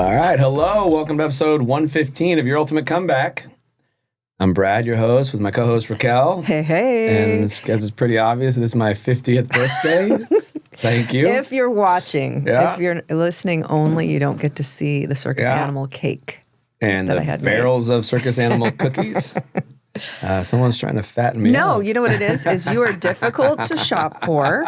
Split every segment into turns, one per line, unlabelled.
All right. Hello. Welcome to episode 115 of Your Ultimate Comeback. I'm Brad, your host, with my co-host Raquel.
Hey, hey.
And this is pretty obvious. This is my 50th birthday. Thank you.
If you're watching, if you're listening only, you don't get to see the circus animal cake.
And the barrels of circus animal cookies. Someone's trying to fatten me up.
No, you know what it is you are difficult to shop for.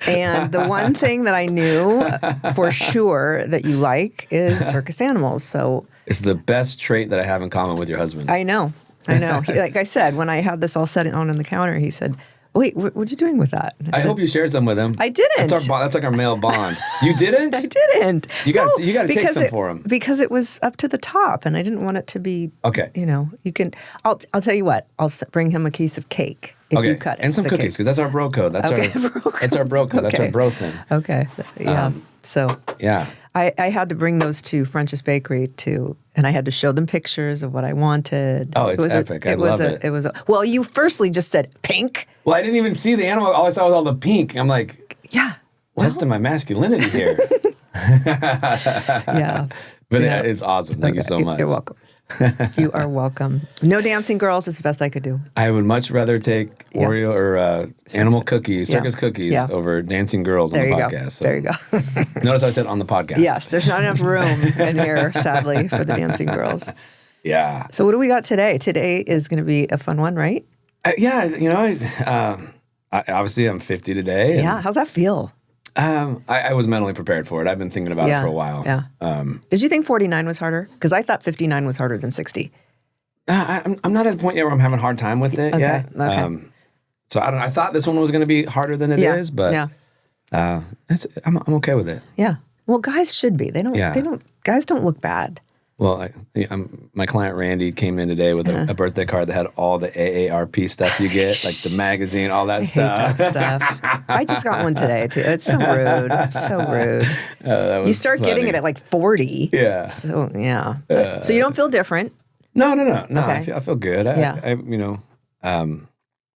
And the one thing that I knew for sure that you like is circus animals. So
it's the best trait that I have in common with your husband.
I know. Like I said, when I had this all set on the counter, he said, wait, what are you doing with that?
I hope you shared some with him.
I didn't.
That's like our male bond. You didn't?
I didn't.
You got to take some for him.
Because it was up to the top, and I didn't want it to be,
okay.
You can, I'll tell you what, I'll bring him a piece of cake if you cut it.
And some cookies, because that's our bro code. That's our bro code. That's our bro thing.
Okay. Yeah.
Yeah.
I had to bring those to French's Bakery and I had to show them pictures of what I wanted.
Oh, it's epic. I love it.
Well, you firstly just said pink.
Well, I didn't even see the animal. All I saw was all the pink. I'm like,
yeah,
testing my masculinity here.
Yeah.
But it's awesome. Thank you so much.
You're welcome. You are welcome. No dancing girls is the best I could do.
I would much rather take Oreo or animal cookies, circus cookies, over dancing girls on the podcast.
So. There you go.
Notice I said on the podcast.
Yes, there's not enough room in here, sadly, for the dancing girls.
Yeah.
So what do we got today? Today is going to be a fun one, right?
Obviously I'm 50 today.
Yeah. How's that feel?
I was mentally prepared for it. I've been thinking about it for a while.
Yeah. Did you think 49 was harder? Because I thought 59 was harder than 60.
I'm not at the point yet where I'm having a hard time with it yet. Okay. So I don't. I thought this one was going to be harder than it is, but I'm okay with it.
Yeah. Well, guys should be. They don't. Yeah. Guys don't look bad.
Well, my client Randy came in today with a birthday card that had all the AARP stuff you get, like the magazine, all that stuff.
Hate that stuff. I just got one today too. It's so rude. It's so rude. You start getting it at like 40.
Yeah.
So yeah. So you don't feel different?
No.
Okay.
I feel good.
Do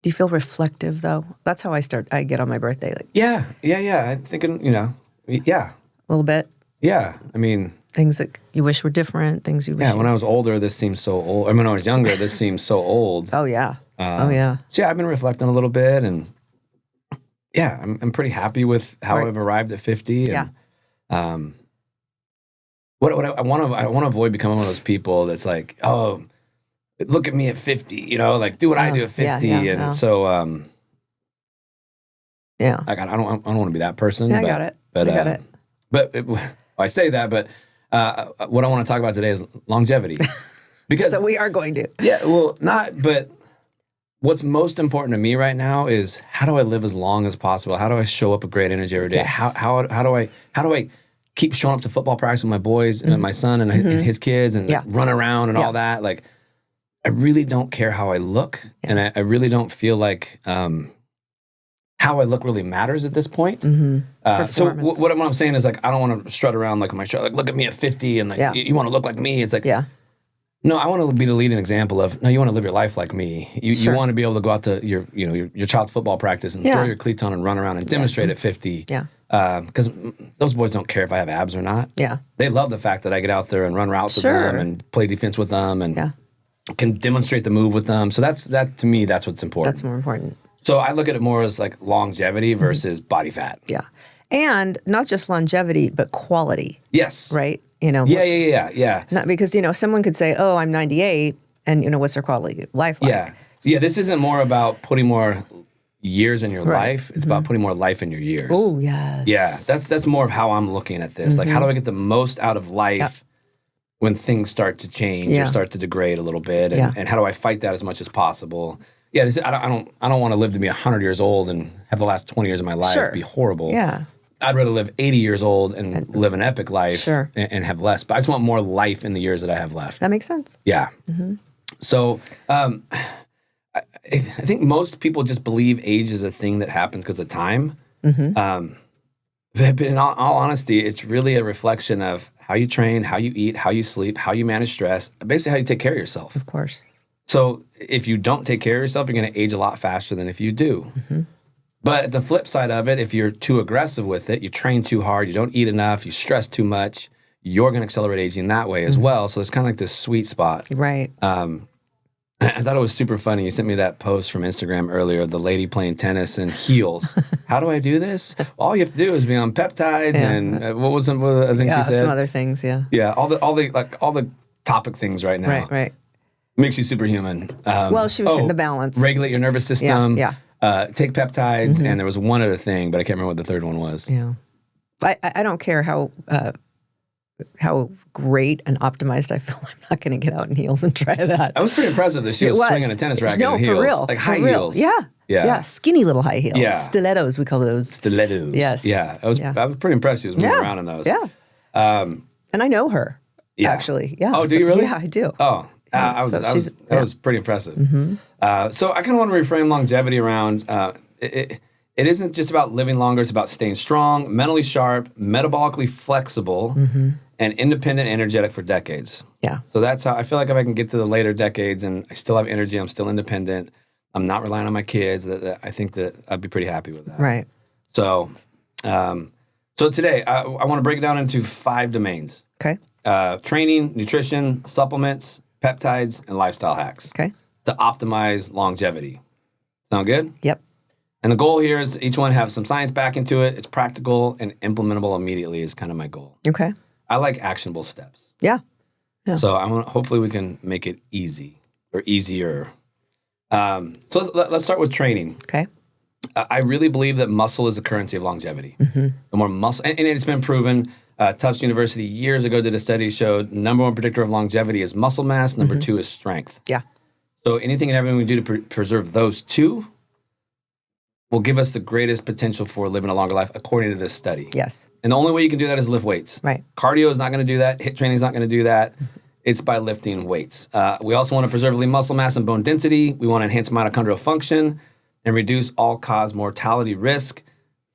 you feel reflective though? That's how I get on my birthday. Like,
yeah. I'm thinking, a
little bit.
Yeah. I mean.
Things that you wish were different, things you wish.
Yeah, when I was older, this seemed so old. I mean, when I was younger, this seemed so old.
Oh, yeah.
So, I've been reflecting a little bit, and I'm pretty happy with how I've arrived at 50. And, what I want to avoid becoming one of those people that's like, oh, look at me at 50, like do what I do at 50. So, I don't want to be that person.
Yeah, I got it.
But,
I got it.
But I say that, but what I want to talk about today is longevity. Because
so we are going to.
Yeah, well, but what's most important to me right now is how do I live as long as possible? How do I show up with great energy every day? Yes. How do I keep showing up to football practice with my boys and my son and his kids and run around and all that? Like, I really don't care how I look, and I really don't feel like how I look really matters at this point. So what I'm saying is, like, I don't want to strut around like my shirt, like, look at me at 50 and like, you want to look like me. It's like, no, I want to be the leading example of, no, you want to live your life like me. You want to be able to go out to your child's football practice and throw your cleats on and run around and demonstrate at 50. Yeah. Because those boys don't care if I have abs or not. Yeah. They love the fact that I get out there and run routes with them and play defense with them and can demonstrate the move with them. So that to me, that's what's important.
That's more important.
So I look at it more as like longevity versus body fat. Yeah.
And not just longevity, but quality.
Yes.
Right?
Yeah.
Not because, someone could say, oh, I'm 98, and, what's their quality of life like?
Yeah. Yeah, this isn't more about putting more years in your life. It's about putting more life in your years.
Oh, yes.
Yeah. That's more of how I'm looking at this. Like, how do I get the most out of life when things start to change or start to degrade a little bit? And how do I fight that as much as possible? Yeah, I don't want to live to be 100 years old and have the last 20 years of my life be horrible. Yeah. I'd rather live 80 years old and live an epic life and have less. But I just want more life in the years that I have left.
That makes sense.
Yeah. So I think most people just believe age is a thing that happens because of time. But in all honesty, it's really a reflection of how you train, how you eat, how you sleep, how you manage stress, basically how you take care of yourself.
Of course.
So if you don't take care of yourself, you're going to age a lot faster than if you do. But the flip side of it, if you're too aggressive with it, you train too hard, you don't eat enough, you stress too much, you're going to accelerate aging that way as well. So it's kind of like this sweet spot.
Right.
I thought it was super funny. You sent me that post from Instagram earlier, the lady playing tennis in heels. How do I do this? All you have to do is be on peptides and what was some other things she said?
Some other things, yeah.
Yeah, all the topic things right now.
Right.
Makes you superhuman.
Well, she was in the balance.
Regulate your nervous system.
Yeah.
Take peptides, and there was one other thing, but I can't remember what the third one was.
Yeah. I don't care how great and optimized I feel. I'm not going to get out in heels and try that.
I was pretty impressive that she was swinging a tennis racket in heels.
No, for real.
Like high heels.
Yeah. Skinny little high heels.
Yeah.
Stilettos, we call those.
Stilettos.
Yes.
Yeah. I was pretty impressed she was moving around in those.
Yeah. And I know her, actually. Yeah.
Oh, do you really?
Yeah, I do.
Oh, that was pretty impressive. So I kind of want to reframe longevity around it isn't just about living longer. It's about staying strong, mentally sharp, metabolically flexible, and independent and energetic for decades.
Yeah.
So that's how I feel like if I can get to the later decades and I still have energy, I'm still independent, I'm not relying on my kids, that I think that I'd be pretty happy with that.
Right.
So today I want to break it down into 5 domains.
Okay.
Training, nutrition, supplements, peptides, and lifestyle hacks.
Okay.
To optimize longevity. Sound good?
Yep.
And the goal here is each one have some science back into it. It's practical and implementable immediately is kind of my goal.
Okay.
I like actionable steps.
Yeah.
So hopefully we can make it easy or easier. So let's start with training.
Okay.
I really believe that muscle is the currency of longevity. The more muscle, and it's been proven. Tufts University years ago did a study showed number 1 predictor of longevity is muscle mass. Number 2 is strength.
Yeah.
So anything and everything we do to preserve those 2 will give us the greatest potential for living a longer life, according to this study.
Yes.
And the only way you can do that is lift weights.
Right.
Cardio is not going to do that. HIIT training is not going to do that. It's by lifting weights. We also want to preserve lean muscle mass and bone density. We want to enhance mitochondrial function and reduce all-cause mortality risk.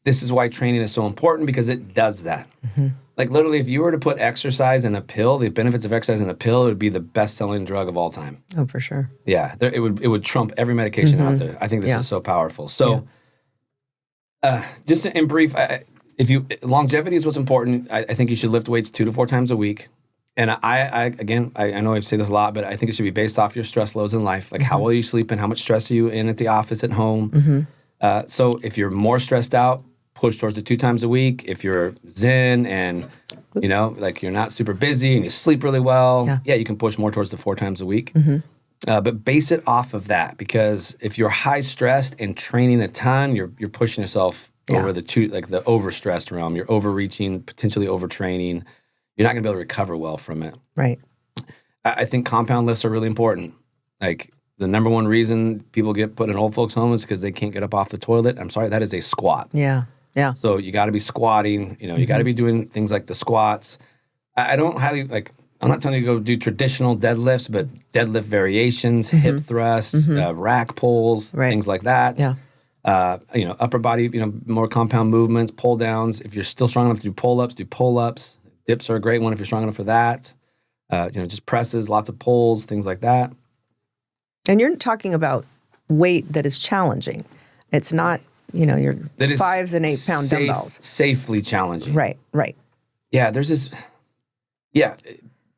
This is why training is so important because it does that. Like literally, if you were to put exercise in a pill, the benefits of exercise in a pill, it would be the best-selling drug of all time.
Oh, for sure.
Yeah, it would trump every medication out there. I think this is so powerful. So, just in brief, longevity is what's important. I think you should lift weights 2 to 4 times a week. And I know I've said this a lot, but I think it should be based off your stress loads in life, like how well you sleep and how much stress are you in at the office, at home. So if you're more stressed out, push towards the 2 times a week. If you're zen and, like you're not super busy and you sleep really well, you can push more towards the 4 times a week. But base it off of that, because if you're high stressed and training a ton, you're pushing yourself over the overstressed realm. You're overreaching, potentially overtraining. You're not going to be able to recover well from it.
Right.
I think compound lifts are really important. Like the number 1 reason people get put in old folks' home is because they can't get up off the toilet. I'm sorry, that is a squat.
Yeah. Yeah.
So you got to be squatting. You got to be doing things like the squats. I don't highly I'm not telling you to go do traditional deadlifts, but deadlift variations, hip thrusts, rack pulls, things like that.
Yeah.
Upper body, more compound movements, pull downs. If you're still strong enough to do pull-ups, do pull-ups. Dips are a great one if you're strong enough for that. Just presses, lots of pulls, things like that.
And you're talking about weight that is challenging. It's not, your 5 and 8 pound dumbbells.
Safely challenging.
Right.
Yeah, there's this. Yeah,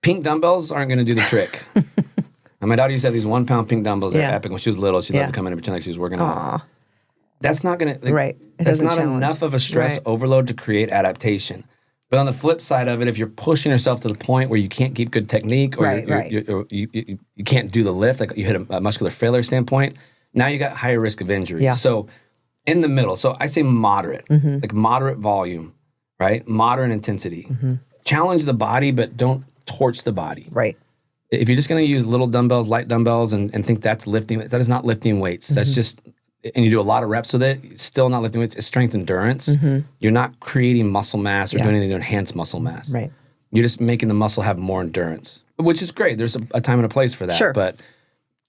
pink dumbbells aren't going to do the trick. And my daughter used to have these 1 pound pink dumbbells at Epic when she was little. She loved to come in and pretend like she was working out. That's not going to. That's not enough of a stress overload to create adaptation. But on the flip side of it, if you're pushing yourself to the point where you can't keep good technique or you can't do the lift, like you hit a muscular failure standpoint, now you got higher risk of injury. Yeah. So in the middle, so I say moderate, like moderate volume, right? Moderate intensity. Challenge the body, but don't torch the body.
Right.
If you're just going to use little dumbbells, light dumbbells, and think that's lifting, that is not lifting weights. That's just... and you do a lot of reps with it, it's still not lifting weights. It's strength endurance. You're not creating muscle mass or doing anything to enhance muscle mass.
Right.
You're just making the muscle have more endurance, which is great. There's a time and a place for that.
Sure.
But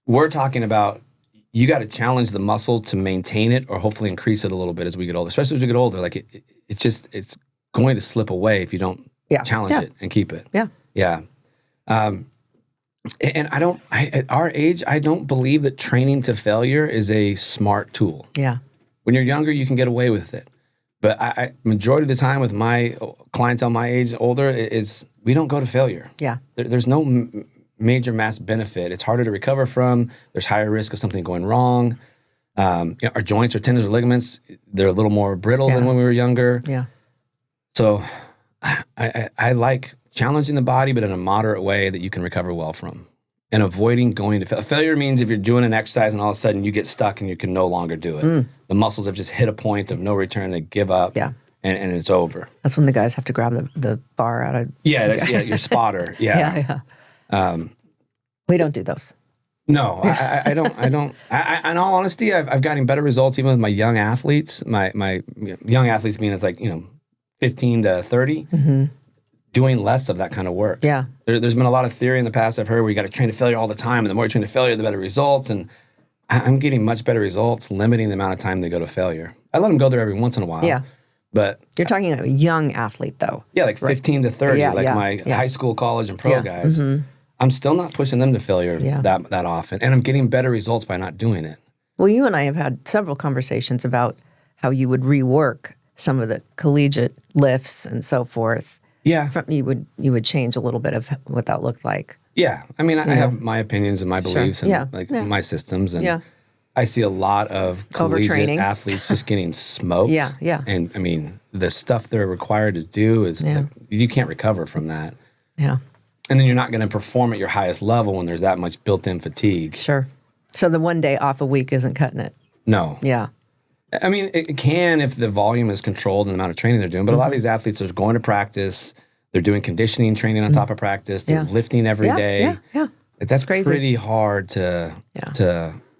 we're talking about you got to challenge the muscle to maintain it or hopefully increase it a little bit as we get older, especially as we get older. Like it's going to slip away if you don't challenge it and keep it.
Yeah.
Yeah. And at our age, I don't believe that training to failure is a smart tool.
Yeah.
When you're younger, you can get away with it. But I majority of the time with my clientele my age older is we don't go to failure.
Yeah.
There's no major mass benefit. It's harder to recover from. There's higher risk of something going wrong. Our joints or tendons or ligaments, they're a little more brittle than when we were younger.
Yeah.
So I like challenging the body, but in a moderate way that you can recover well from. And avoiding going to failure. Failure means if you're doing an exercise and all of a sudden you get stuck and you can no longer do it. The muscles have just hit a point of no return. They give up.
Yeah.
And it's over.
That's when the guys have to grab the bar out of...
Yeah, your spotter. Yeah.
We don't do those.
No, I don't. In all honesty, I've gotten better results even with my young athletes. My young athletes mean it's like, 15 to 30. Doing less of that kind of work.
Yeah.
There's been a lot of theory in the past I've heard where you got to train to failure all the time. And the more you train to failure, the better results. And I'm getting much better results limiting the amount of time they go to failure. I let them go there every once in a while.
Yeah.
But
you're talking about a young athlete, though.
Yeah, like 15 to 30, my
yeah.
high school, college, and pro guys. I'm still not pushing them to failure that often. And I'm getting better results by not doing it.
Well, you and I have had several conversations about how you would rework some of the collegiate lifts and so forth.
Yeah.
You would change a little bit of what that looked like.
Yeah. I mean, I have my opinions and my beliefs and my systems. And I see a lot of collegiate athletes just getting smoked.
Yeah.
And I mean, the stuff they're required to do is you can't recover from that.
Yeah.
And then you're not going to perform at your highest level when there's that much built-in fatigue.
Sure. So the one day off a week isn't cutting it.
No.
Yeah.
I mean, it can if the volume is controlled and the amount of training they're doing. But a lot of these athletes are going to practice. They're doing conditioning training on top of practice. They're lifting every day.
Yeah.
That's crazy. Pretty hard to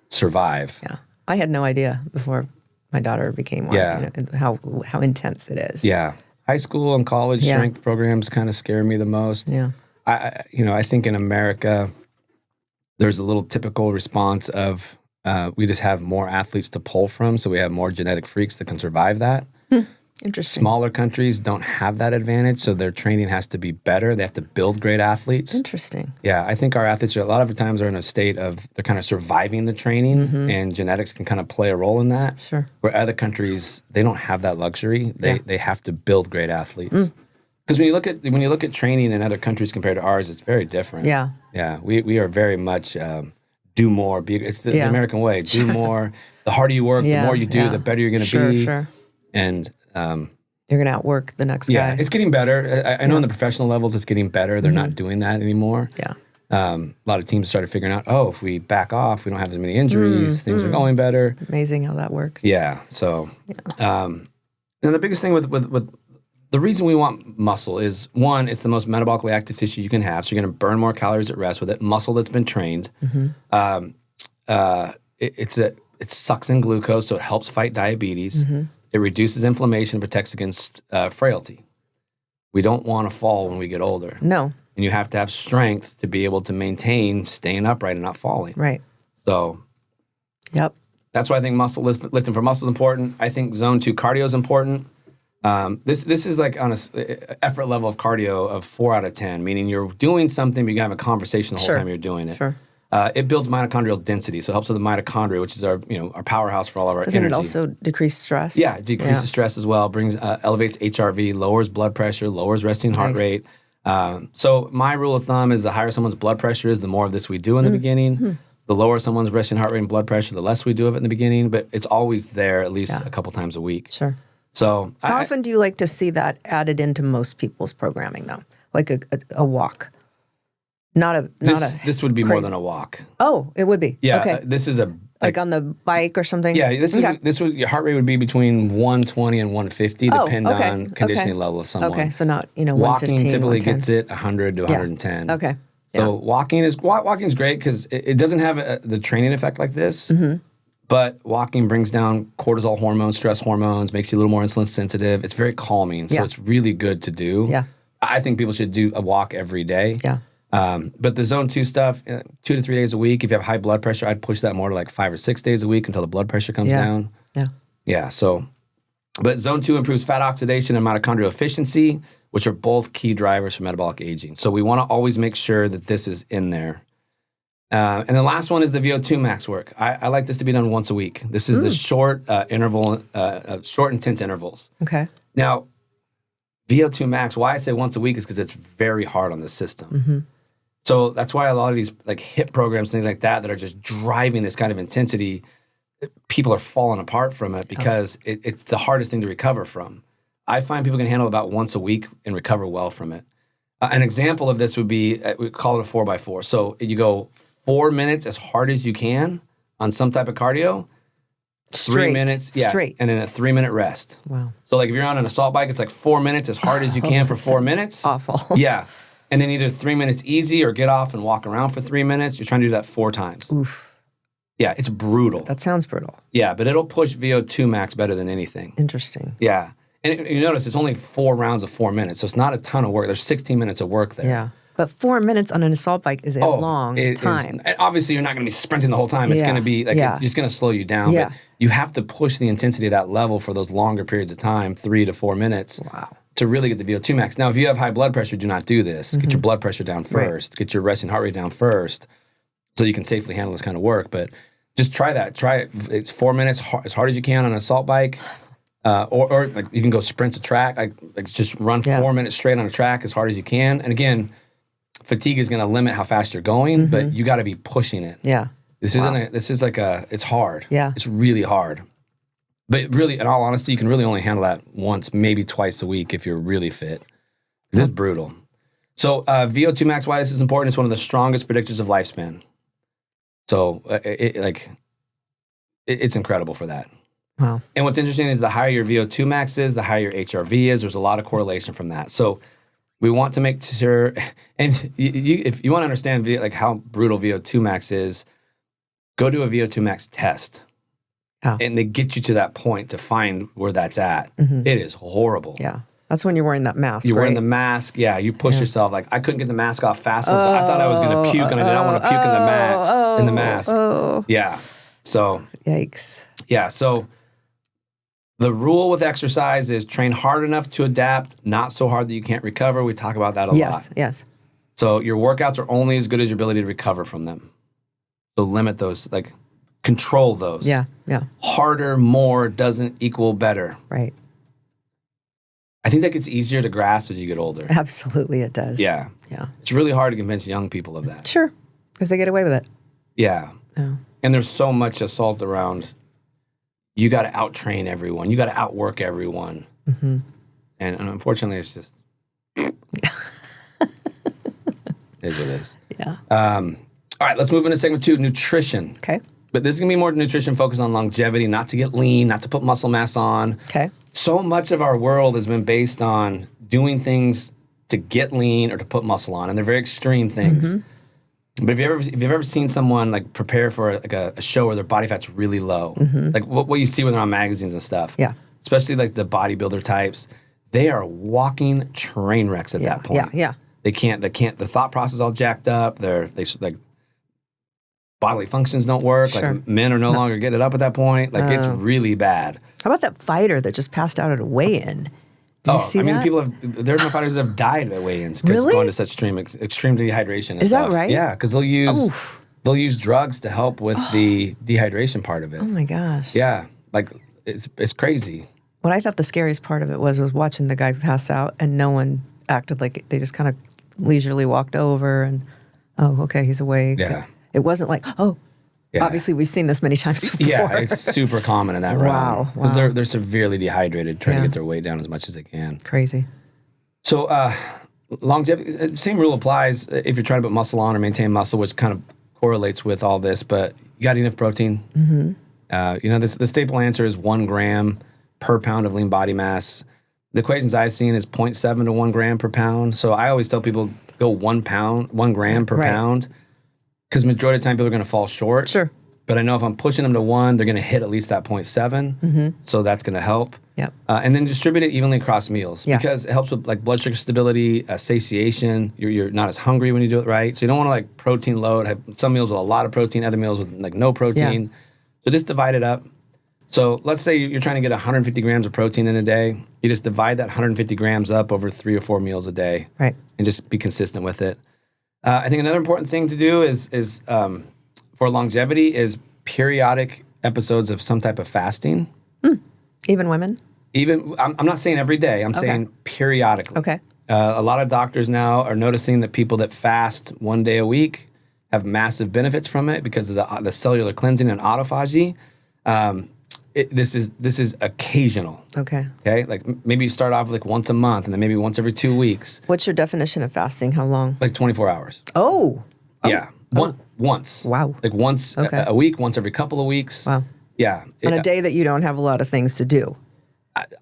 survive.
Yeah. I had no idea before my daughter became one.
Yeah.
How intense it is.
Yeah. High school and college strength programs kind of scare me the most.
Yeah.
I think in America, there's a little typical response of we just have more athletes to pull from, so we have more genetic freaks that can survive that.
Interesting.
Smaller countries don't have that advantage, so their training has to be better. They have to build great athletes.
Interesting.
Yeah, I think our athletes a lot of the times are in a state of they're kind of surviving the training, and genetics can kind of play a role in that.
Sure.
Where other countries, they don't have that luxury. They have to build great athletes. Because when you look at training in other countries compared to ours, it's very different.
Yeah.
Yeah, we are very much do more. It's the American way. Do more. The harder you work, the more you do, the better you're going to be.
Sure.
And
you're going to outwork the next guy.
Yeah, it's getting better. I know on the professional levels, it's getting better. They're not doing that anymore.
Yeah.
A lot of teams started figuring out, if we back off, we don't have as many injuries. Things are going better.
Amazing how that works.
Yeah. So, and the biggest thing with the reason we want muscle is, one, it's the most metabolically active tissue you can have. So you're going to burn more calories at rest with it. Muscle that's been trained. It sucks in glucose, so it helps fight diabetes. It reduces inflammation and protects against frailty. We don't want to fall when we get older.
No.
And you have to have strength to be able to maintain staying upright and not falling.
Right.
So
Yep.
That's why I think lifting for muscle is important. I think zone 2 cardio is important. This is like on a effort level of cardio of 4 out of 10, meaning you're doing something, but you have a conversation the whole time you're doing it.
Sure.
It builds mitochondrial density, so it helps with the mitochondria, which is our powerhouse for all of our
Doesn't
energy.
it also decrease stress?
Yeah, it decreases stress as well. Brings elevates HRV, lowers blood pressure, lowers resting heart rate. So my rule of thumb is the higher someone's blood pressure is, the more of this we do in the beginning. The lower someone's resting heart rate and blood pressure, the less we do of it in the beginning. But it's always there at least a couple times a week.
Sure.
So
how often do you like to see that added into most people's programming, though? Like a walk?
This would be more than a walk.
Oh, it would be.
Yeah.
Okay.
This is
like on the bike or something.
Yeah. Your heart rate would be between 120 and 150, depending on conditioning level of someone.
Okay. So not 115,
walking typically
110.
gets it 100 to 110.
Okay.
So walking is great because it doesn't have the training effect like this. But walking brings down cortisol hormones, stress hormones, makes you a little more insulin sensitive. It's very calming, so it's really good to do.
Yeah.
I think people should do a walk every day.
Yeah.
But the zone 2 stuff, 2 to 3 days a week. If you have high blood pressure, I'd push that more to like 5 or 6 days a week until the blood pressure comes down.
Yeah.
Yeah. So, but zone 2 improves fat oxidation and mitochondrial efficiency, which are both key drivers for metabolic aging. So we want to always make sure that this is in there. And the last one is the VO2 max work. I like this to be done once a week. This is the short short intense intervals.
Okay.
Now, VO2 max, why I say once a week is because it's very hard on the system. So that's why a lot of these like HIIT programs, things like that are just driving this kind of intensity, people are falling apart from it because it's the hardest thing to recover from. I find people can handle about once a week and recover well from it. An example of this would be, we call it a 4x4. So you go 4 minutes as hard as you can on some type of cardio, 3 minutes, straight, and then a 3-minute rest.
Wow.
So like if you're on an assault bike, it's like 4 minutes as hard as you can for 4 minutes.
Awful.
Yeah. And then either 3 minutes easy or get off and walk around for 3 minutes. You're trying to do that 4 times.
Oof.
Yeah, it's brutal.
That sounds brutal.
Yeah, but it'll push VO2 max better than anything.
Interesting.
Yeah. And you notice it's only 4 rounds of 4 minutes, so it's not a ton of work. There's 16 minutes of work there.
Yeah. But 4 minutes on an assault bike is a long time.
Obviously, you're not going to be sprinting the whole time. It's going to be like it's just going to slow you down.
Yeah.
But you have to push the intensity of that level for those longer periods of time, 3 to 4 minutes, to really get the VO2 max. Now, if you have high blood pressure, do not do this. Get your blood pressure down first. Get your resting heart rate down first, so you can safely handle this kind of work. But just try that. Try it. It's 4 minutes as hard as you can on an assault bike. Or like you can go sprint a track, like just run 4 minutes straight on a track as hard as you can. And again, fatigue is going to limit how fast you're going, but you got to be pushing it.
Yeah.
This is like it's hard.
Yeah.
It's really hard. But really, in all honesty, you can really only handle that once, maybe twice a week if you're really fit. This is brutal. So VO2 max, why this is important, it's one of the strongest predictors of lifespan. So it's incredible for that.
Wow.
And what's interesting is the higher your VO2 max is, the higher your HRV is. There's a lot of correlation from that. So we want to make sure, and if you want to understand like how brutal VO2 max is, go do a VO2 max test.
Oh.
And they get you to that point to find where that's at. It is horrible.
Yeah. That's when you're wearing that mask.
You're wearing the mask. Yeah. You push yourself. Like I couldn't get the mask off fast enough. So I thought I was going to puke and I did not want to puke in the mask. Yeah. So.
Yikes.
Yeah. So the rule with exercise is train hard enough to adapt, not so hard that you can't recover. We talk about that a lot.
Yes.
So your workouts are only as good as your ability to recover from them. So limit those, like control those.
Yeah.
Harder, more doesn't equal better.
Right.
I think that gets easier to grasp as you get older.
Absolutely it does.
Yeah. It's really hard to convince young people of that.
Sure. Because they get away with it.
Yeah.
Oh.
And there's so much assault around. You got to out-train everyone. You got to outwork everyone. And unfortunately, it's just... it is what it is.
Yeah.
All right, let's move into segment 2, nutrition.
Okay.
But this is going to be more nutrition focused on longevity, not to get lean, not to put muscle mass on.
Okay.
So much of our world has been based on doing things to get lean or to put muscle on, and they're very extreme things. But if you've ever seen someone like prepare for like a show where their body fat's really low, like what you see when they're on magazines and stuff, especially like the bodybuilder types, they are walking train wrecks at that point.
Yeah.
They can't. The thought process is all jacked up. They like bodily functions don't work.
Sure.
Like men are no longer getting it up at that point. Like it's really bad.
How about that fighter that just passed out at a weigh-in? Did you see that?
There are enough fighters that have died at weigh-ins because
Really?
going to such extreme dehydration and
Is
stuff.
that right?
Yeah, because they'll use drugs to help with the dehydration part of it.
Oh my gosh.
Yeah, like it's crazy.
What I thought the scariest part of it was watching the guy pass out and no one acted like it. They just kind of leisurely walked over and, oh, okay, he's awake.
Yeah.
It wasn't like, obviously we've seen this many times before.
Yeah, it's super common in that realm.
Wow.
Because they're severely dehydrated, trying to get their weight down as much as they can.
Crazy.
So longevity, same rule applies if you're trying to put muscle on or maintain muscle, which kind of correlates with all this, but you got enough protein. The staple answer is 1 gram per pound of lean body mass. The equations I've seen is 0.7 to 1 gram per pound. So I always tell people go 1 gram per pound, because majority of the time people are going to fall short.
Sure.
But I know if I'm pushing them to 1, they're going to hit at least that 0.7. So that's going to help.
Yep.
And then distribute it evenly across meals,
because
it helps with like blood sugar stability, satiation. You're not as hungry when you do it right. So you don't want to like protein load. Have some meals with a lot of protein, other meals with like no protein.
Yeah.
So just divide it up. So let's say you're trying to get 150 grams of protein in a day. You just divide that 150 grams up over 3 or 4 meals a day.
Right.
And just be consistent with it. I think another important thing to do is for longevity is periodic episodes of some type of fasting.
Even women?
I'm not saying every day. I'm saying periodically.
Okay.
A lot of doctors now are noticing that people that fast 1 day a week have massive benefits from it because of the cellular cleansing and autophagy. This is occasional.
Okay.
Okay. Like maybe you start off with like once a month and then maybe once every 2 weeks.
What's your definition of fasting? How long?
Like 24 hours.
Oh.
Yeah. Once.
Wow.
Like once a week, once every couple of weeks.
Wow.
Yeah.
On a day that you don't have a lot of things to do.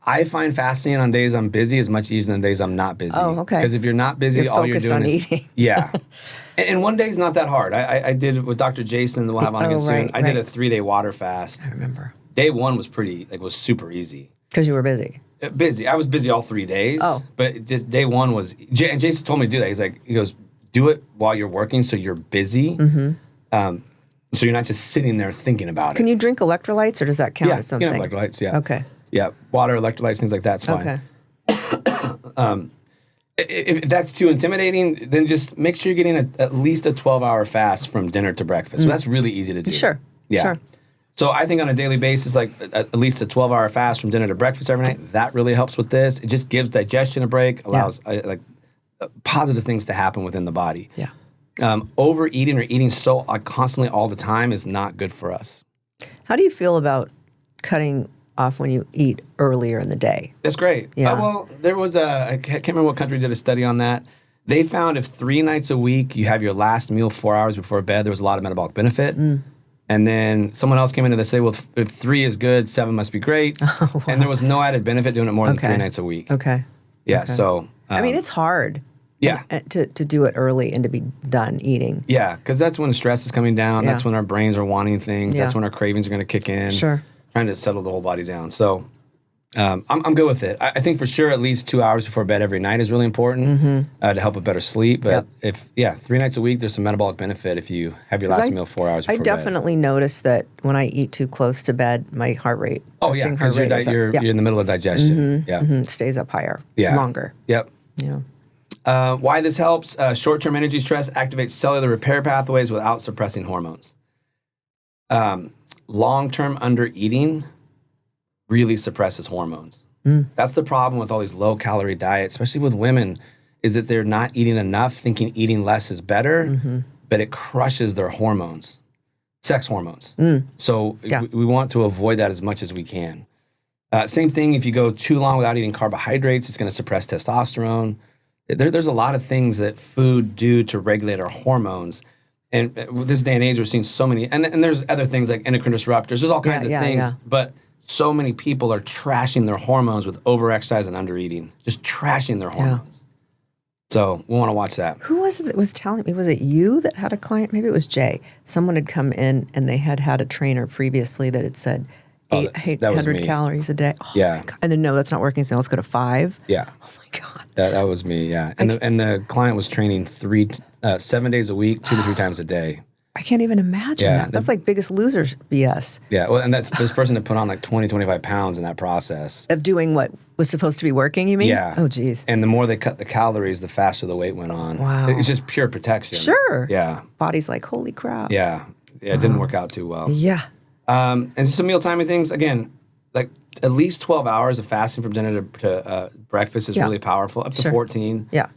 I find fasting on days I'm busy is much easier than days I'm not busy.
Oh, okay.
Because if you're not busy,
You're
all you're
focused
doing
on
is
eating.
Yeah. And 1 day is not that hard. I did it with Dr. Jason, that we'll have on again soon. I did a 3-day water fast.
I remember.
Day one was was super easy.
Because you were busy.
Busy. I was busy all 3 days.
Oh.
But just day one was, and Jason told me to do that. He goes, do it while you're working so you're busy. So you're not just sitting there thinking about it.
Can you drink electrolytes or does that count as something?
Yeah, electrolytes, yeah.
Okay.
Yeah, water, electrolytes, things like that's fine.
Okay.
If that's too intimidating, then just make sure you're getting at least a 12-hour fast from dinner to breakfast. So that's really easy to do.
Sure.
Yeah.
Sure.
So I think on a daily basis, like at least a 12-hour fast from dinner to breakfast every night, that really helps with this. It just gives digestion a break, allows positive things to happen within the body.
Yeah.
Overeating or eating so constantly all the time is not good for us.
How do you feel about cutting off when you eat earlier in the day?
That's great.
Yeah.
Well, there was I can't remember what country did a study on that. They found if 3 nights a week you have your last meal 4 hours before bed, there was a lot of metabolic benefit. And then someone else came in and they say, well, if 3 is good, 7 must be great. Oh, wow. And there was no added benefit doing it more than 3 nights a week.
Okay.
Yeah.
Okay.
So
I mean, it's hard.
Yeah.
To do it early and to be done eating.
Yeah, because that's when the stress is coming down.
Yeah.
That's when our brains are wanting things.
Yeah.
That's when our cravings are going to kick in.
Sure.
Trying to settle the whole body down. So I'm good with it. I think for sure at least 2 hours before bed every night is really important to help with better sleep. But if 3 nights a week, there's some metabolic benefit if you have your last meal 4 hours before bed.
I definitely notice that when I eat too close to bed, my heart rate,
because you're in the middle of digestion.
stays up higher, longer.
Yep.
Yeah.
Why this helps, short-term energy stress activates cellular repair pathways without suppressing hormones. Long-term under-eating really suppresses hormones. That's the problem with all these low-calorie diets, especially with women, is that they're not eating enough, thinking eating less is better, but it crushes their hormones, sex hormones. So we want to avoid that as much as we can. Same thing, if you go too long without eating carbohydrates, it's going to suppress testosterone. There's a lot of things that food do to regulate our hormones. And with this day and age, we're seeing so many, and there's other things like endocrine disruptors. There's all kinds of things, but so many people are trashing their hormones with overexercise and undereating, just trashing their hormones. So we want to watch that.
Who was it that was telling me? Was it you that had a client? Maybe it was Jay. Someone had come in and they had a trainer previously that had said 800 calories a day. Oh my God. And then, no, that's not working. So let's go to 5.
Yeah.
Oh my God.
That was me, yeah. And the client was training 7 days a week, 2 to 3 times a day.
I can't even imagine that. That's like Biggest Losers BS.
Yeah, well, and that's this person had put on like 20, 25 pounds in that process.
Of doing what was supposed to be working, you mean?
Yeah.
Oh, geez.
And the more they cut the calories, the faster the weight went on.
Wow.
It's just pure protection.
Sure.
Yeah.
Body's like, holy crap.
Yeah. It didn't work out too well.
Yeah.
And some meal timing things, again, like at least 12 hours of fasting from dinner to breakfast is really powerful, up to 14.
Yeah.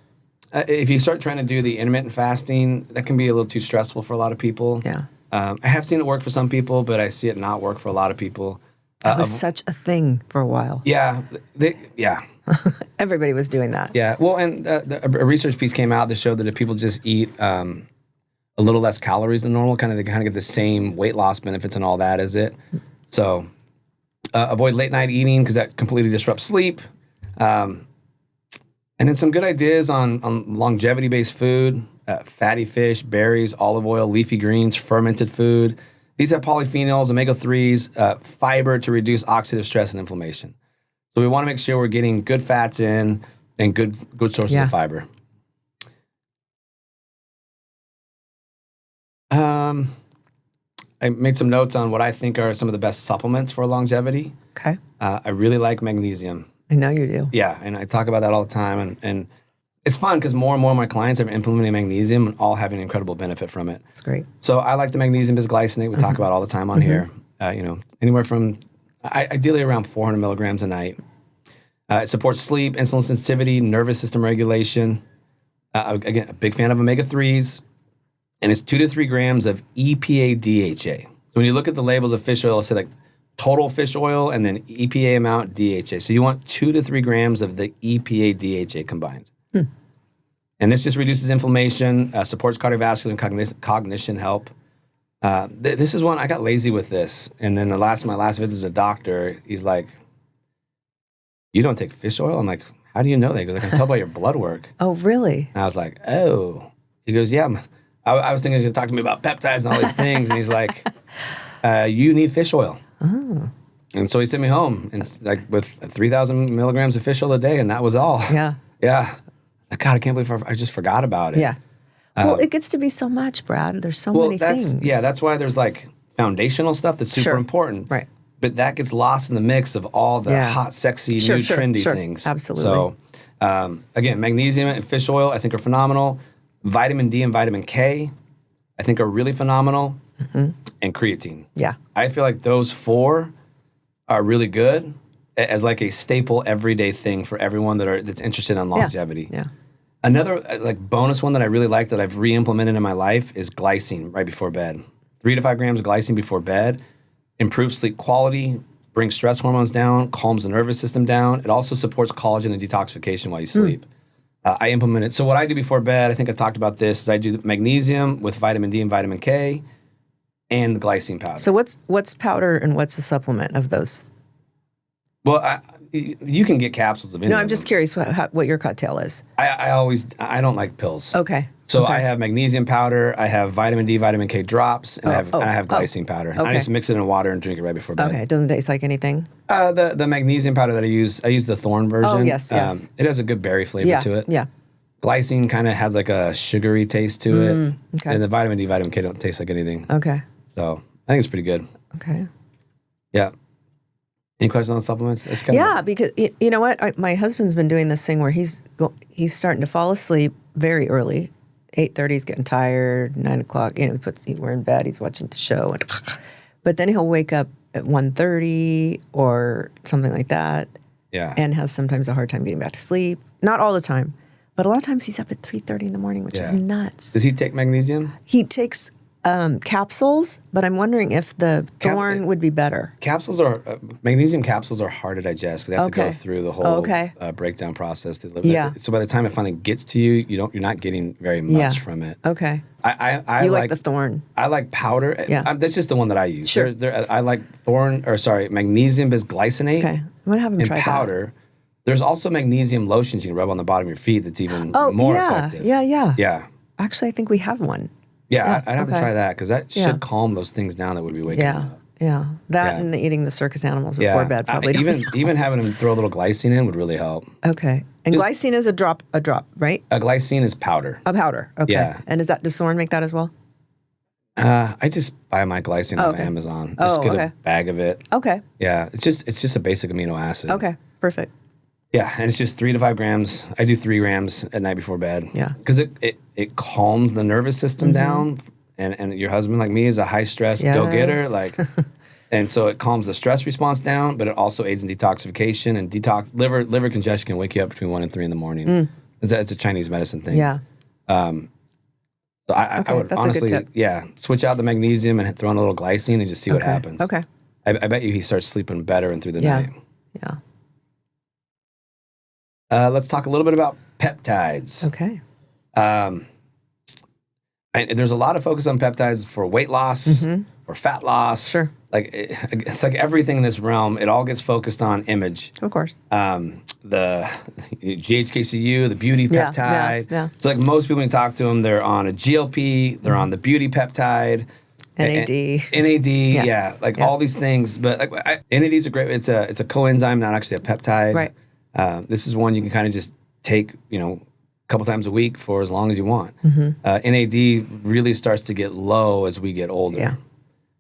If you start trying to do the intermittent fasting, that can be a little too stressful for a lot of people.
Yeah.
I have seen it work for some people, but I see it not work for a lot of people.
That was such a thing for a while.
Yeah.
Everybody was doing that.
Yeah. Well, and a research piece came out that showed that if people just eat a little less calories than normal, they get the same weight loss benefits and all that as it. So avoid late night eating because that completely disrupts sleep. And then some good ideas on longevity-based food, fatty fish, berries, olive oil, leafy greens, fermented food. These have polyphenols, omega-3s, fiber to reduce oxidative stress and inflammation. So we want to make sure we're getting good fats in and good sources of fiber. I made some notes on what I think are some of the best supplements for longevity.
Okay.
I really like magnesium.
I know you do.
Yeah, and I talk about that all the time. And It's fun because more and more of my clients are implementing magnesium and all having incredible benefit from it.
That's great.
So I like the magnesium bisglycinate we talk about all the time on here. Anywhere from ideally around 400 milligrams a night. It supports sleep, insulin sensitivity, nervous system regulation. Again, a big fan of omega-3s. And it's 2 to 3 grams of EPA DHA. So when you look at the labels of fish oil, it'll say like total fish oil and then EPA amount DHA. So you want 2 to 3 grams of the EPA DHA combined. And this just reduces inflammation, supports cardiovascular and cognition help. This is one, I got lazy with this. And then my last visit to the doctor, he's like, you don't take fish oil? I'm like, how do you know that? He goes, I can tell by your blood work.
Oh, really?
And I was like, oh. He goes, yeah. I was thinking he was going to talk to me about peptides and all these things. And he's like, you need fish oil. Oh. And so he sent me home and like with 3,000 milligrams of fish oil a day. And that was all.
Yeah.
Yeah. God, I can't believe I just forgot about it.
Yeah. Well, it gets to be so much, Brad. There's so many things.
Yeah, that's why there's like foundational stuff that's super important.
Right.
But that gets lost in the mix of all the hot, sexy, new, trendy things.
Absolutely.
So, again, magnesium and fish oil I think are phenomenal. Vitamin D and vitamin K I think are really phenomenal. And creatine. Yeah. I feel like those 4 are really good as like a staple everyday thing for everyone that's interested in longevity. Yeah. Another like bonus one that I really like that I've re-implemented in my life is glycine right before bed. 3 to 5 grams of glycine before bed improves sleep quality, brings stress hormones down, calms the nervous system down. It also supports collagen and detoxification while you sleep. I implement it. So what I do before bed, I think I talked about this, is I do magnesium with vitamin D and vitamin K and the glycine powder. So
what's powder and what's the supplement of those?
Well, you can get capsules of any.
No, I'm just curious what your cocktail is.
I don't like pills.
Okay.
So I have magnesium powder, I have vitamin D, vitamin K drops, and I have glycine powder. Okay. I just mix it in water and drink it right before bed.
Okay. It doesn't taste like anything?
The magnesium powder that I use the Thorn version.
Oh, yes.
It has a good berry flavor to it. Yeah. Glycine kind of has like a sugary taste to it. Okay. And the vitamin D, vitamin K don't taste like anything. Okay. So I think it's pretty good. Okay. Yeah. Any questions on supplements? It's
because you know what? My husband's been doing this thing where he's starting to fall asleep very early. 8:30, he's getting tired. 9 o'clock, we're in bed. He's watching the show, but then he'll wake up at 1:30 or something like that. Yeah, and has sometimes a hard time getting back to sleep. Not all the time, but a lot of times he's up at 3:30 in the morning, which is nuts.
Does he take magnesium?
He takes capsules, but I'm wondering if the Thorn would be better.
Magnesium capsules are hard to digest because they have to go through the whole breakdown process. So by the time it finally gets to you, you're not getting very much from it. Okay. I like the Thorn. I like powder. Yeah. That's just the one that I use. Sure. I like magnesium bisglycinate. Okay. I'm gonna have him try powder. That. There's also magnesium lotions you can rub on the bottom of your feet. That's even more effective. Yeah. Actually, I think we have one. Yeah, I'd have to try that because that should calm those things down that would be waking up. Yeah, and eating the circus animals before bed probably. Even having them throw a little glycine in would really help. Okay, and glycine is a drop, right? A glycine is powder. A powder. Okay. Yeah. And does Thorn make that as well? I just buy my glycine off Amazon. Just get a bag of it. Okay. Yeah, it's just a basic amino acid. Okay, perfect. Yeah, and it's just 3 to 5 grams. I do 3 grams at night before bed. Yeah, because it calms the nervous system down. And your husband, like me, is a high stress go-getter. And so it calms the stress response down, but it also aids in detoxification and liver congestion can wake you up between 1 and 3 in the morning. It's a Chinese medicine thing. Yeah. So I would honestly, switch out the magnesium and throw in a little glycine and just see what happens. Okay. I bet you he starts sleeping better and through the night. Yeah. Let's talk a little bit about peptides. Okay. There's a lot of focus on peptides for weight loss, for fat loss. Sure. It's like everything in this realm, it all gets focused on image. Of course. The GHKCU, the beauty peptide. Yeah. So like most people when you talk to them, they're on a GLP, they're on the beauty peptide. NAD. All these things. But NAD is a great, it's a coenzyme, not actually a peptide. Right. This is one you can kind of just take, a couple times a week for as long as you want. NAD really starts to get low as we get older. Yeah.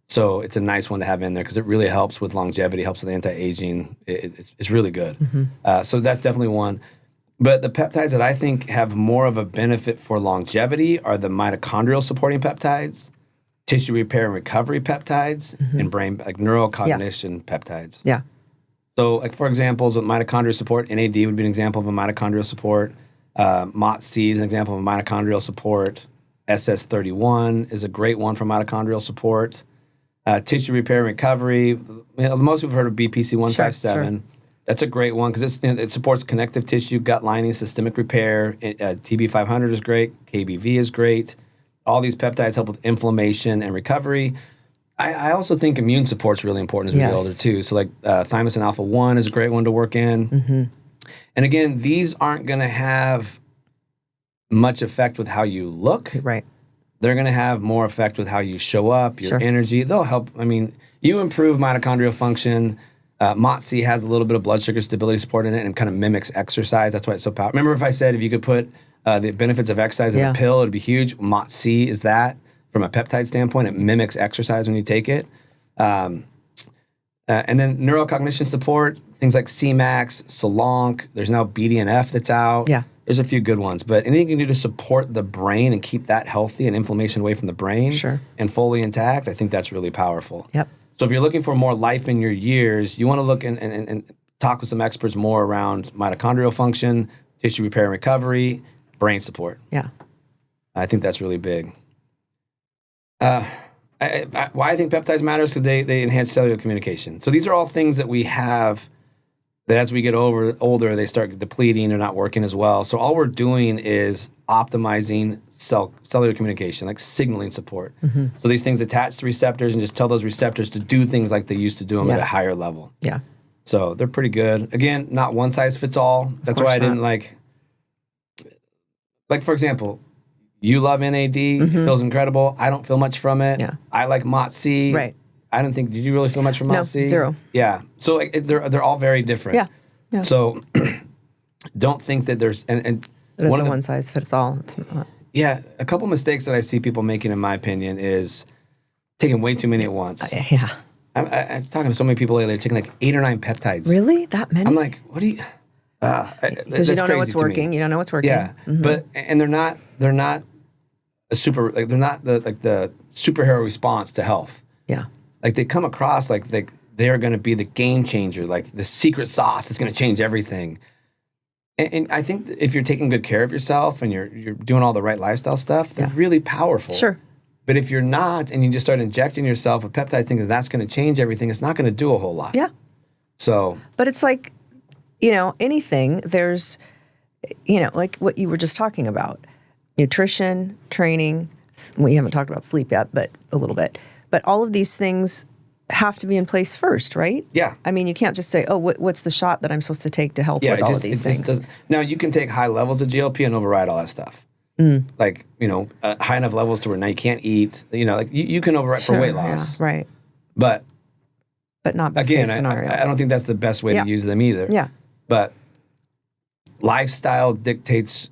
So it's a nice one to have in there because it really helps with longevity, helps with anti-aging. It's really good. So that's definitely one. But the peptides that I think have more of a benefit for longevity are the mitochondrial supporting peptides, tissue repair and recovery peptides, and brain, like neurocognition peptides.
Yeah.
So, like for examples of mitochondrial support, NAD would be an example of a mitochondrial support. MOTS-C is an example of a mitochondrial support. SS31 is a great one for mitochondrial support. Tissue repair and recovery. Most people have heard of BPC-157. Sure. That's a great one because it supports connective tissue, gut lining, systemic repair. TB500 is great. KBV is great. All these peptides help with inflammation and recovery. I also think immune support's really important as we get older too. So like thymosin alpha-1 is a great one to work in. And again, these aren't going to have much effect with how you look.
Right.
They're going to have more effect with how you show up, your energy. They'll help. I mean, you improve mitochondrial function. MOTS-C has a little bit of blood sugar stability support in it and kind of mimics exercise. That's why it's so powerful. Remember if I said if you could put the benefits of exercise in a pill, it'd be huge. MOTS-C is that. From a peptide standpoint, it mimics exercise when you take it. And then neurocognition support, things like CMAX, Solonc. There's now BDNF that's out.
Yeah.
There's a few good ones. But anything you can do to support the brain and keep that healthy and inflammation away from the brain and fully intact, I think that's really powerful.
Yep.
So if you're looking for more life in your years, you want to look and talk with some experts more around mitochondrial function, tissue repair and recovery, brain support.
Yeah.
I think that's really big. Why I think peptides matter is because they enhance cellular communication. So these are all things that we have that as we get older, they start depleting or not working as well. So all we're doing is optimizing cellular communication, like signaling support. So these things attach to receptors and just tell those receptors to do things like they used to do them at a higher level. Yeah. So they're pretty good. Again, not one size fits all. That's why I didn't like for example, you love NAD. It feels incredible. I don't feel much from it. Yeah. I like MOTS-C. Right. I don't think. Did you really feel much from MOTS-C?
No, zero.
Yeah. So like, they're all very different. Yeah. So don't think that there's and
that it's a one size fits all. It's not.
Yeah. A couple mistakes that I see people making, in my opinion, is taking way too many at once.
Yeah.
I'm talking to so many people lately. They're taking like 8 or 9 peptides.
Really? That many?
I'm like, what do you?
Because you don't know what's working. You don't know what's working.
Yeah. But they're not a super, like they're not the superhero response to health. Yeah. Like they come across like they are going to be the game changer, like the secret sauce that's going to change everything. And I think if you're taking good care of yourself and you're doing all the right lifestyle stuff, they're really powerful. Sure. But if you're not and you just start injecting yourself with peptides thinking that's going to change everything, it's not going to do a whole lot. Yeah. So. But
it's like, you know, anything, there's, you know, like what you were just talking about. Nutrition, training, we haven't talked about sleep yet, but a little bit. But all of these things have to be in place first, right? Yeah. I mean, you can't just say, oh, what's the shot that I'm supposed to take to help with all of these things?
Now, you can take high levels of GLP and override all that stuff. Like, you know, high enough levels to where now you can't eat. You know, like you can override for weight loss.
Yeah, right.
But
not best case scenario.
I don't think that's the best way to use them either. Yeah. But lifestyle dictates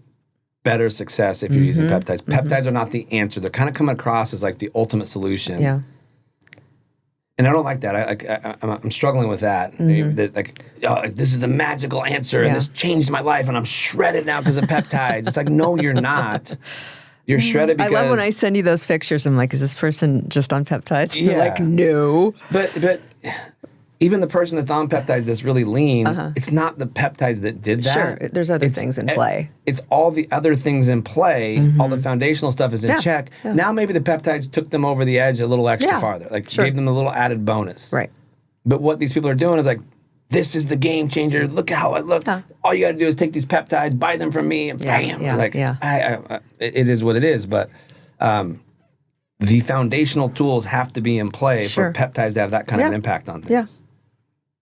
better success if you're using peptides. Peptides are not the answer. They're kind of coming across as like the ultimate solution. Yeah. And I don't like that. I'm struggling with that. That like, oh, this is the magical answer, and this changed my life, and I'm shredded now because of peptides. It's like, no, you're not. You're shredded because...
I love when I send you those pictures. I'm like, is this person just on peptides? Yeah. You're like, no.
But even the person that's on peptides that's really lean, it's not the peptides that did that.
Sure, there's other things in play.
It's all the other things in play. All the foundational stuff is in check. Yeah. Now maybe the peptides took them over the edge a little extra farther. Like gave them a little added bonus. Right. But what these people are doing is like, this is the game changer. Look how I look. All you got to do is take these peptides, buy them from me, and bam. It is what it is. But the foundational tools have to be in play for peptides to have that kind of an impact on things.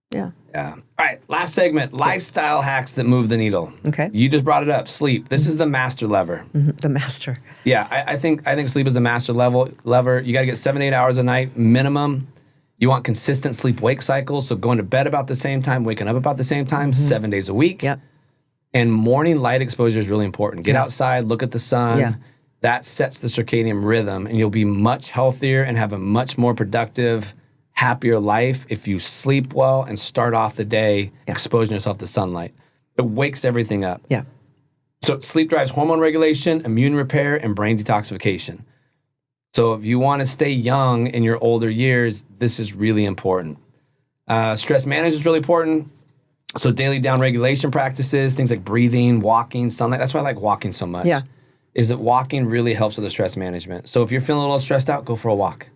Yeah. All right. Last segment, lifestyle hacks that move the needle. Okay. You just brought it up. Sleep. This is the master lever.
The master.
Yeah. I think sleep is the master lever. You got to get 7 to 8 hours a night minimum. You want consistent sleep-wake cycles. So going to bed about the same time, waking up about the same time, 7 days a week. Yep. And morning light exposure is really important. Get outside, look at the sun. Yeah. That sets the circadian rhythm, and you'll be much healthier and have a much more productive, happier life if you sleep well and start off the day exposing yourself to sunlight. It wakes everything up. Yeah. So sleep drives hormone regulation, immune repair, and brain detoxification. So if you want to stay young in your older years, this is really important. Stress management is really important. So daily down regulation practices, things like breathing, walking, sunlight. That's why I like walking so much.
Yeah.
Is that walking really helps with the stress management. So if you're feeling a little stressed out, go for a walk.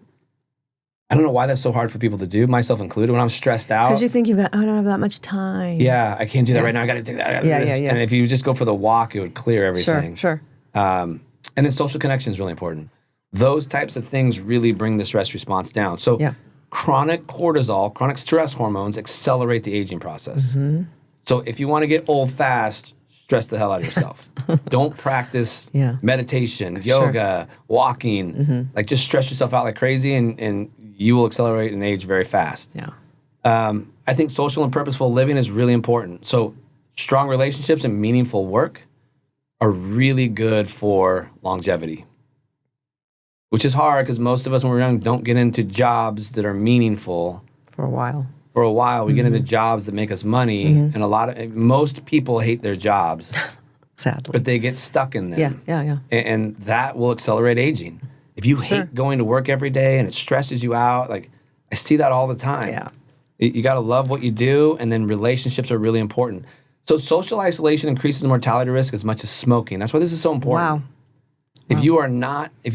I don't know why that's so hard for people to do, myself included. When I'm stressed out.
Because you think I don't have that much time.
Yeah, I can't do that right now. I got to do that.
Yeah.
And if you just go for the walk, it would clear everything.
Sure.
And then social connection is really important. Those types of things really bring the stress response down. So chronic cortisol, chronic stress hormones accelerate the aging process. Mm-hmm. So if you want to get old fast, stress the hell out of yourself. Don't practice meditation, yoga, walking. Mm-hmm. Like just stress yourself out like crazy and you will accelerate and age very fast.
Yeah.
I think social and purposeful living is really important. So strong relationships and meaningful work are really good for longevity. Which is hard because most of us when we're young don't get into jobs that are meaningful.
For a while.
We get into jobs that make us money. Mm-hmm. And most people hate their jobs.
Sadly.
But they get stuck in them.
Yeah.
And that will accelerate aging. If you hate going to work every day and it stresses you out, like I see that all the time.
Yeah.
You got to love what you do, and then relationships are really important. So social isolation increases mortality risk as much as smoking. That's why this is so important.
Wow.
If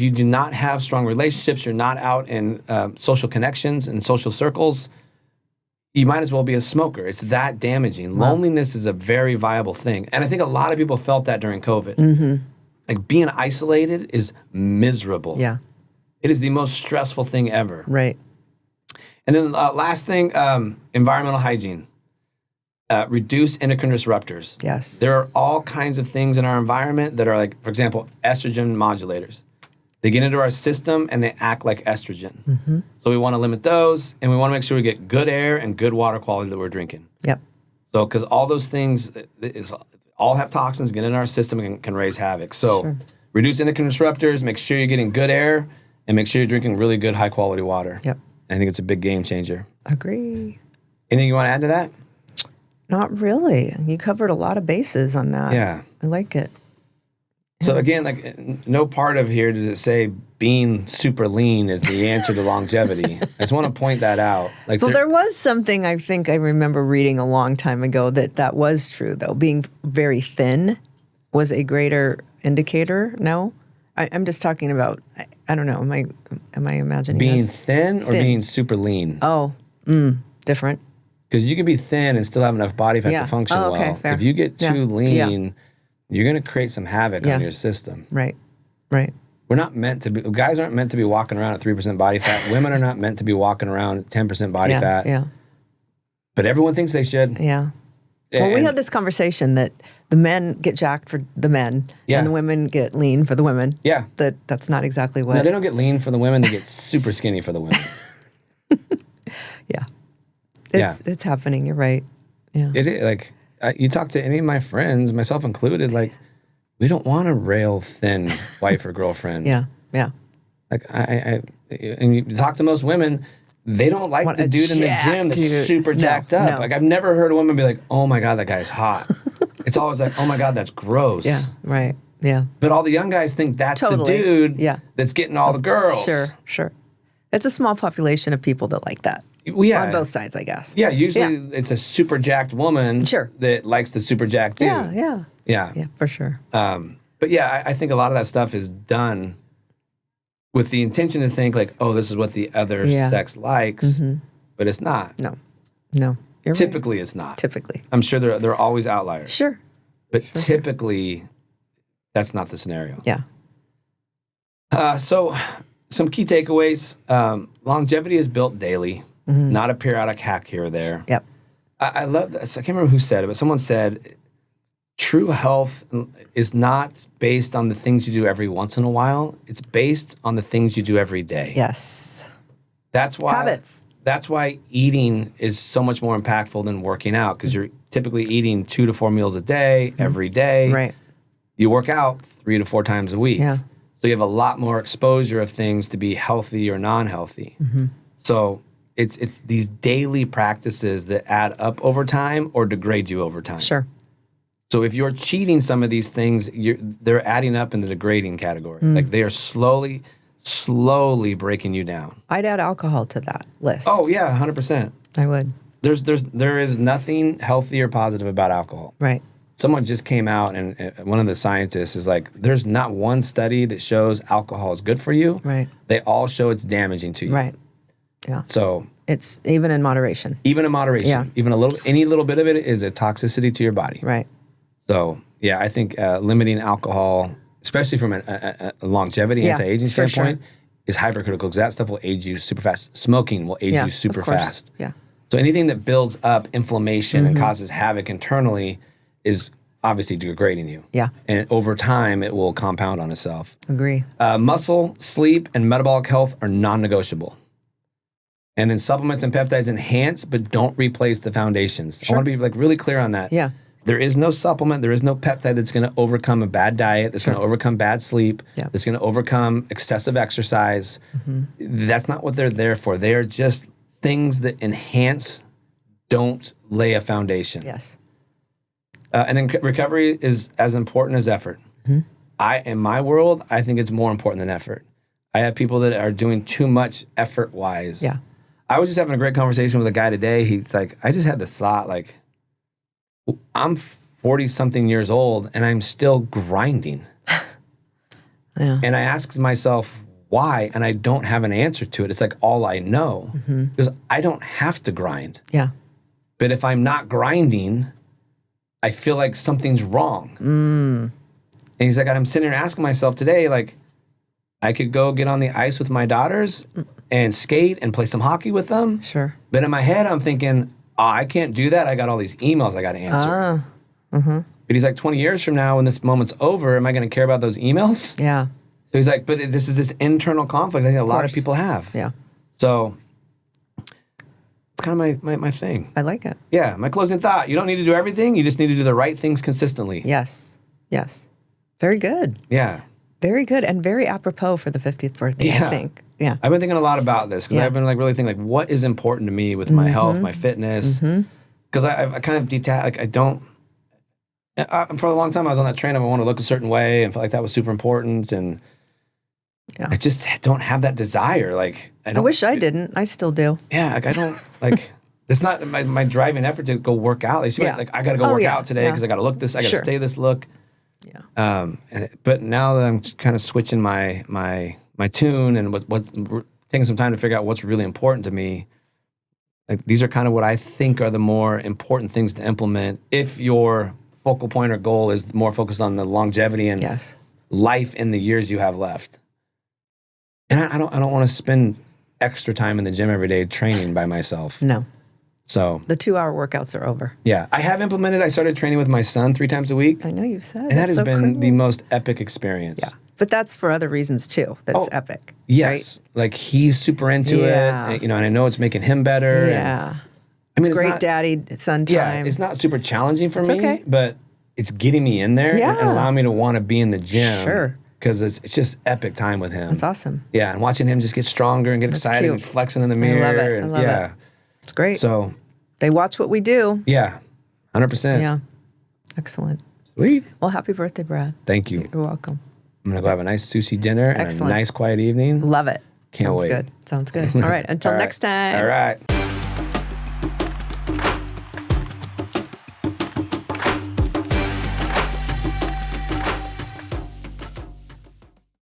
you do not have strong relationships, you're not out in social connections and social circles, you might as well be a smoker. It's that damaging. Wow. Loneliness is a very viable thing. And I think a lot of people felt that during COVID. Mm-hmm. Like being isolated is miserable.
Yeah.
It is the most stressful thing ever.
Right.
And then last thing, environmental hygiene. Reduce endocrine disruptors.
Yes.
There are all kinds of things in our environment that are like, for example, estrogen modulators. They get into our system and they act like estrogen. Mm-hmm. So we want to limit those, and we want to make sure we get good air and good water quality that we're drinking.
Yep.
So because all those things all have toxins, get into our system and can raise havoc. So reduce endocrine disruptors, make sure you're getting good air, and make sure you're drinking really good high quality water.
Yep.
I think it's a big game changer.
Agree.
Anything you want to add to that?
Not really. You covered a lot of bases on that.
Yeah.
I like it.
So again, like no part of here does it say being super lean is the answer to longevity. I just want to point that out. Like
well, there was something I think I remember reading a long time ago that was true, though. Being very thin was a greater indicator. No? I'm just talking about, I don't know, am I imagining
being
this?
thin or being super lean?
Oh, different.
Because you can be thin and still have enough body fat to function well.
Fair.
If you get too lean, you're going to create some havoc on your system.
Right.
We're not meant to be, guys aren't meant to be walking around at 3% body fat. Women are not meant to be walking around at 10% body fat.
Yeah.
But everyone thinks they should.
Yeah. Well, we had this conversation that the men get jacked for the men and the women get lean for the women.
Yeah.
That's not exactly what.
No, they don't get lean for the women. They get super skinny for the women.
It's happening. You're right. Yeah.
It is like you talk to any of my friends, myself included, like we don't want a rail thin wife or girlfriend.
Yeah.
Like and you talk to most women, they don't like the dude in the gym that's super jacked up. No. Like I've never heard a woman be like, "Oh my God, that guy's hot." It's always like, "Oh my God, that's gross."
Yeah. Right. Yeah.
But all the young guys think that's the dude that's getting all the girls.
Sure. It's a small population of people that like that.
Well,
on both sides, I guess.
Yeah, usually it's a super jacked woman that likes the super jacked dude.
Yeah, for sure.
But yeah, I think a lot of that stuff is done with the intention to think like, oh, this is what the other sex likes, but it's not.
No.
Typically,
right.
It's not.
Typically.
I'm sure there are always outliers.
Sure.
But typically, that's not the scenario.
Yeah.
So some key takeaways. Longevity is built daily. Not a periodic hack here or there.
Yep.
I love this. I can't remember who said it, but someone said, true health is not based on the things you do every once in a while. It's based on the things you do every day.
Yes.
That's why
habits.
That's why eating is so much more impactful than working out, because you're typically eating 2 to 4 meals a day, every day.
Right.
You work out 3 to 4 times a week.
Yeah.
So you have a lot more exposure of things to be healthy or non-healthy. So it's these daily practices that add up over time or degrade you over time.
Sure.
So if you're cheating some of these things, they're adding up in the degrading category. Like they are slowly breaking you down.
I'd add alcohol to that list.
Oh yeah, 100%.
I would.
There is nothing healthy or positive about alcohol.
Right.
Someone just came out, and one of the scientists is like, there's not one study that shows alcohol is good for you.
Right.
They all show it's damaging to you.
Right. Yeah.
So
it's even in moderation.
Even in moderation.
Yeah.
Even any little bit of it is a toxicity to your body.
Right.
So yeah, I think limiting alcohol, especially from a longevity, anti-aging standpoint, is hypercritical because that stuff will age you super fast. Smoking will age you super fast.
Yeah.
So anything that builds up inflammation and causes havoc internally is obviously degrading you.
Yeah.
And over time, it will compound on itself.
Agree.
Muscle, sleep, and metabolic health are non-negotiable. And then supplements and peptides enhance, but don't replace the foundations.
Sure.
I want to be like really clear on that.
Yeah.
There is no supplement, there is no peptide that's going to overcome a bad diet, that's going to overcome bad sleep, that's going to overcome excessive exercise. That's not what they're there for. They are just things that enhance, don't lay a foundation.
Yes.
And then recovery is as important as effort. In my world, I think it's more important than effort. I have people that are doing too much effort-wise.
Yeah.
I was just having a great conversation with a guy today. He's like, I just had this thought, like, I'm 40-something years old, and I'm still grinding.
Yeah.
And I asked myself, why? And I don't have an answer to it. It's like all I know. Because I don't have to grind.
Yeah.
But if I'm not grinding, I feel like something's wrong. And he's like, I'm sitting here asking myself today, like, I could go get on the ice with my daughters and skate and play some hockey with them.
Sure.
But in my head, I'm thinking, I can't do that. I got all these emails I got to answer. But he's like, 20 years from now, when this moment's over, am I going to care about those emails?
Yeah.
So he's like, but this is this internal conflict I think a lot of people have.
Yeah.
So it's kind of my thing.
I like it.
Yeah, my closing thought. You don't need to do everything. You just need to do the right things consistently.
Yes. Yes. Very good.
Yeah.
Very good and very apropos for the 50th birthday, I think. Yeah.
I've been thinking a lot about this because I've been like really thinking like what is important to me with my health, my fitness. Because I kind of detach, like I don't, for a long time I was on that train of I want to look a certain way and felt like that was super important. And I just don't have that desire. Like
I wish I didn't. I still do.
Yeah. Like I don't like, it's not my driving effort to go work out. Like I got to go work out today because I got to look this, I got to stay this look. Yeah. But now that I'm kind of switching my tune and what's taking some time to figure out what's really important to me, like these are kind of what I think are the more important things to implement if your focal point or goal is more focused on the longevity and life in the years you have left. And I don't want to spend extra time in the gym every day training by myself.
No.
So
the 2-hour workouts are over.
Yeah. I have implemented, I started training with my son 3 times a week.
I know you said.
And that has been the most epic experience.
Yeah. But that's for other reasons too. That's epic.
Yes. Right? Like he's super into it. And I know it's making him better.
Yeah. I mean, it's great daddy-son time.
Yeah. It's not super challenging for me, but it's getting me in there and allowing me to want to be in the gym.
Sure.
Because it's just epic time with him.
That's awesome.
Yeah. And watching him just get stronger and get excited and flexing in the mirror.
I love it. I love it. It's great.
So
they watch what we do.
Yeah. 100%.
Yeah. Excellent.
Sweet.
Well, happy birthday, Brad.
Thank you.
You're welcome.
I'm going to go have a nice sushi dinner and a nice quiet evening.
Love it.
Can't wait.
Sounds good. All right. Until next time.
All right.